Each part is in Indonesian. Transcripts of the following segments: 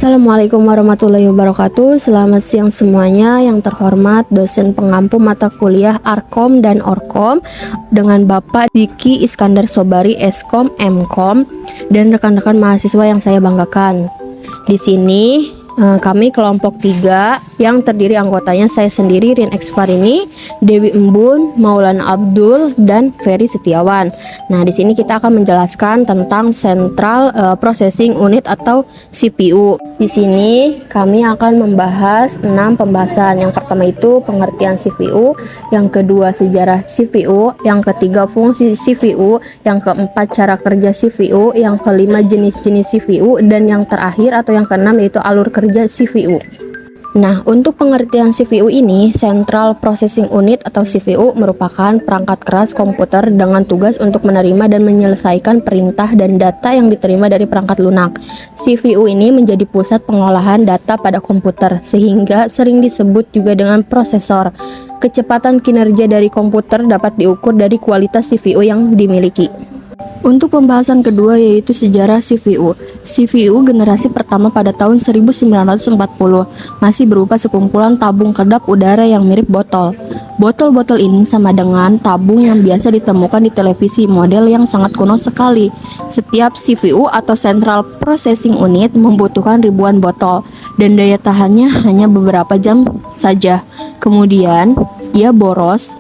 Assalamualaikum warahmatullahi wabarakatuh. Selamat siang semuanya. Yang terhormat dosen pengampu mata kuliah Arkom dan Orkom dengan Bapak Diki Iskandar Sobari Eskom, Mkom, dan rekan-rekan mahasiswa yang saya banggakan. Di sini kami kelompok 3 yang terdiri anggotanya saya sendiri, Rin Eksparini, Dewi Embun, Maulana Abdul, dan Ferry Setiawan. Nah, di sini kita akan menjelaskan tentang Central Processing Unit atau CPU. Di sini kami akan membahas 6 pembahasan. Yang pertama itu pengertian CPU, yang kedua sejarah CPU, yang ketiga fungsi CPU, yang keempat cara kerja CPU, yang kelima jenis-jenis CPU, dan yang terakhir atau yang keenam yaitu alur kerja CPU. Nah, untuk pengertian CPU ini, Central Processing Unit atau CPU merupakan perangkat keras komputer dengan tugas untuk menerima dan menyelesaikan perintah dan data yang diterima dari perangkat lunak. CPU ini menjadi pusat pengolahan data pada komputer, sehingga sering disebut juga dengan prosesor. Kecepatan kinerja dari komputer dapat diukur dari kualitas CPU yang dimiliki. Untuk pembahasan kedua yaitu sejarah CPU. CPU generasi pertama pada tahun 1940 masih berupa sekumpulan tabung kedap udara yang mirip botol. Botol-botol ini sama dengan tabung yang biasa ditemukan di televisi, model yang sangat kuno sekali. Setiap CPU atau Central Processing Unit membutuhkan ribuan botol dan daya tahannya hanya beberapa jam saja. Kemudian ia boros,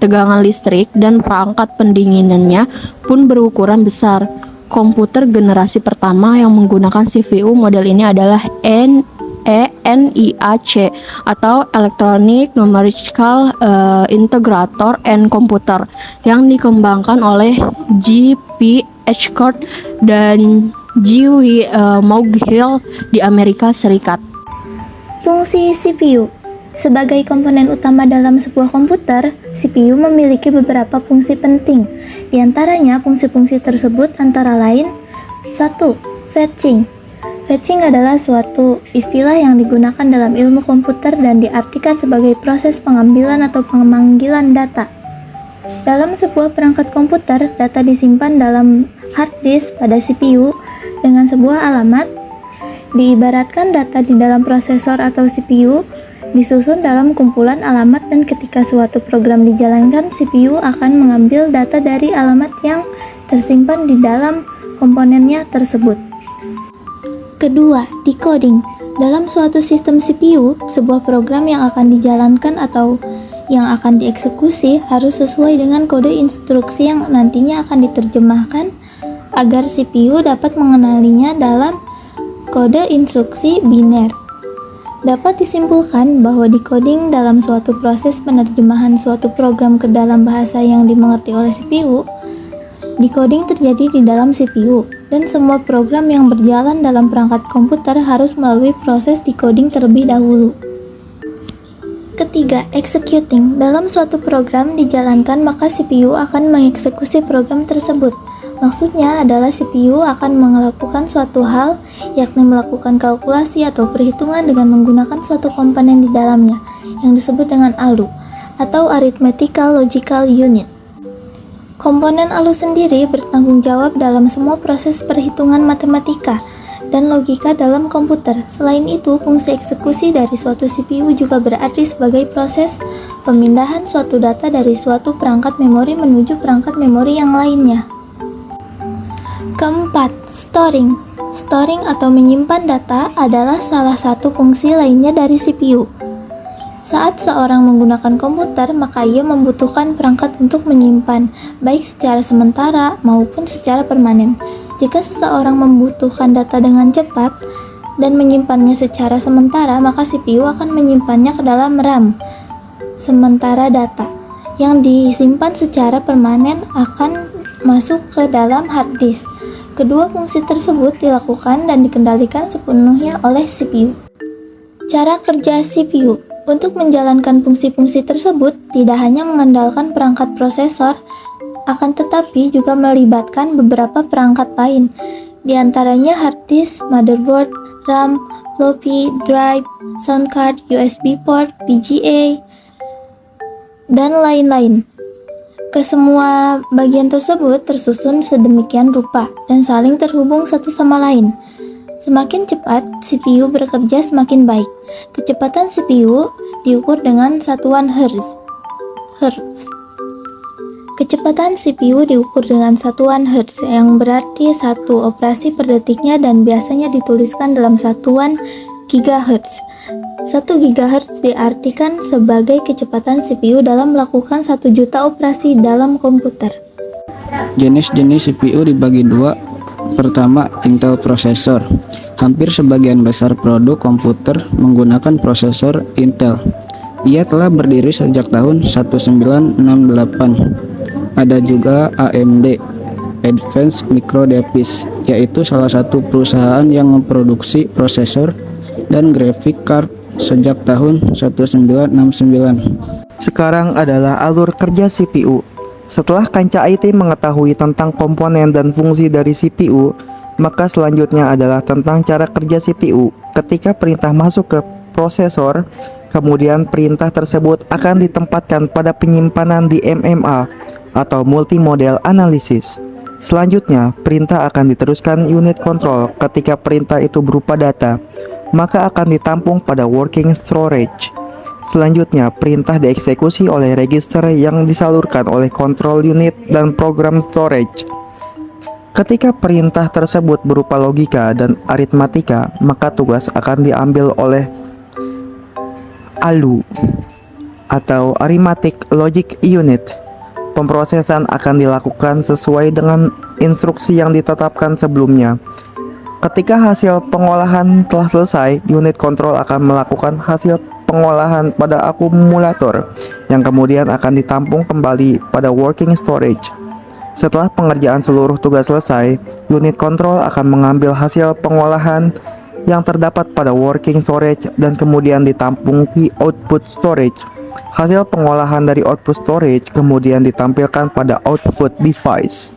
tegangan listrik dan perangkat pendinginannya pun berukuran besar. Komputer generasi pertama yang menggunakan CPU model ini adalah ENIAC atau Electronic Numerical Integrator and Computer yang dikembangkan oleh J.P. Ashcroft dan G.W. Moughill di Amerika Serikat. Fungsi CPU. Sebagai komponen utama dalam sebuah komputer, CPU memiliki beberapa fungsi penting. Di antaranya, fungsi-fungsi tersebut antara lain 1. Fetching. Fetching adalah suatu istilah yang digunakan dalam ilmu komputer dan diartikan sebagai proses pengambilan atau pemanggilan data. Dalam sebuah perangkat komputer, data disimpan dalam hard disk pada CPU dengan sebuah alamat. Diibaratkan data di dalam prosesor atau CPU disusun dalam kumpulan alamat, dan ketika suatu program dijalankan, CPU akan mengambil data dari alamat yang tersimpan di dalam komponennya tersebut. Kedua, decoding. Dalam suatu sistem CPU, sebuah program yang akan dijalankan atau yang akan dieksekusi harus sesuai dengan kode instruksi yang nantinya akan diterjemahkan agar CPU dapat mengenalinya dalam kode instruksi biner. Dapat disimpulkan bahwa decoding dalam suatu proses penerjemahan suatu program ke dalam bahasa yang dimengerti oleh CPU. Decoding terjadi di dalam CPU, dan semua program yang berjalan dalam perangkat komputer harus melalui proses decoding terlebih dahulu. Ketiga, executing. Dalam suatu program dijalankan, maka CPU akan mengeksekusi program tersebut. Maksudnya adalah CPU akan melakukan suatu hal, yakni melakukan kalkulasi atau perhitungan dengan menggunakan suatu komponen di dalamnya, yang disebut dengan ALU, atau Arithmetical Logical Unit. Komponen ALU sendiri bertanggung jawab dalam semua proses perhitungan matematika dan logika dalam komputer. Selain itu, fungsi eksekusi dari suatu CPU juga berarti sebagai proses pemindahan suatu data dari suatu perangkat memori menuju perangkat memori yang lainnya. Keempat, storing. Storing atau menyimpan data adalah salah satu fungsi lainnya dari CPU. Saat seorang menggunakan komputer, maka ia membutuhkan perangkat untuk menyimpan, baik secara sementara maupun secara permanen. Jika seseorang membutuhkan data dengan cepat dan menyimpannya secara sementara, maka CPU akan menyimpannya ke dalam RAM. Sementara data yang disimpan secara permanen akan masuk ke dalam hard disk. Kedua fungsi tersebut dilakukan dan dikendalikan sepenuhnya oleh CPU. Cara kerja CPU. Untuk menjalankan fungsi-fungsi tersebut, tidak hanya mengandalkan perangkat prosesor, akan tetapi juga melibatkan beberapa perangkat lain, di antaranya hard disk, motherboard, RAM, floppy drive, sound card, USB port, VGA, dan lain-lain. Kesemua bagian tersebut tersusun sedemikian rupa dan saling terhubung satu sama lain. Semakin cepat, CPU bekerja semakin baik. Kecepatan CPU diukur dengan satuan Hz. Kecepatan CPU diukur dengan satuan Hz yang berarti 1 operasi per detiknya dan biasanya dituliskan dalam satuan GHz. 1 GHz diartikan sebagai kecepatan CPU dalam melakukan 1 juta operasi dalam komputer. Jenis-jenis CPU dibagi dua. Pertama, Intel Processor. Hampir sebagian besar produk komputer menggunakan prosesor Intel. Ia telah berdiri sejak tahun 1968. Ada juga AMD, Advanced Micro Devices, yaitu salah satu perusahaan yang memproduksi prosesor dan graphic card sejak tahun 1969. Sekarang adalah alur kerja CPU. Setelah Kanca IT mengetahui tentang komponen dan fungsi dari CPU, maka selanjutnya adalah tentang cara kerja CPU. Ketika perintah masuk ke prosesor, kemudian perintah tersebut akan ditempatkan pada penyimpanan di MMA atau multimodal analysis. Selanjutnya, perintah akan diteruskan unit control. Ketika perintah itu berupa data, maka akan ditampung pada working storage. Selanjutnya, perintah dieksekusi oleh register yang disalurkan oleh control unit dan program storage. Ketika perintah tersebut berupa logika dan aritmatika, maka tugas akan diambil oleh ALU atau Arithmetic Logic Unit. Pemrosesan akan dilakukan sesuai dengan instruksi yang ditetapkan sebelumnya. Ketika hasil pengolahan telah selesai, unit kontrol akan melakukan hasil pengolahan pada akumulator yang kemudian akan ditampung kembali pada working storage. Setelah pengerjaan seluruh tugas selesai, unit kontrol akan mengambil hasil pengolahan yang terdapat pada working storage dan kemudian ditampung di output storage. Hasil pengolahan dari output storage kemudian ditampilkan pada output device.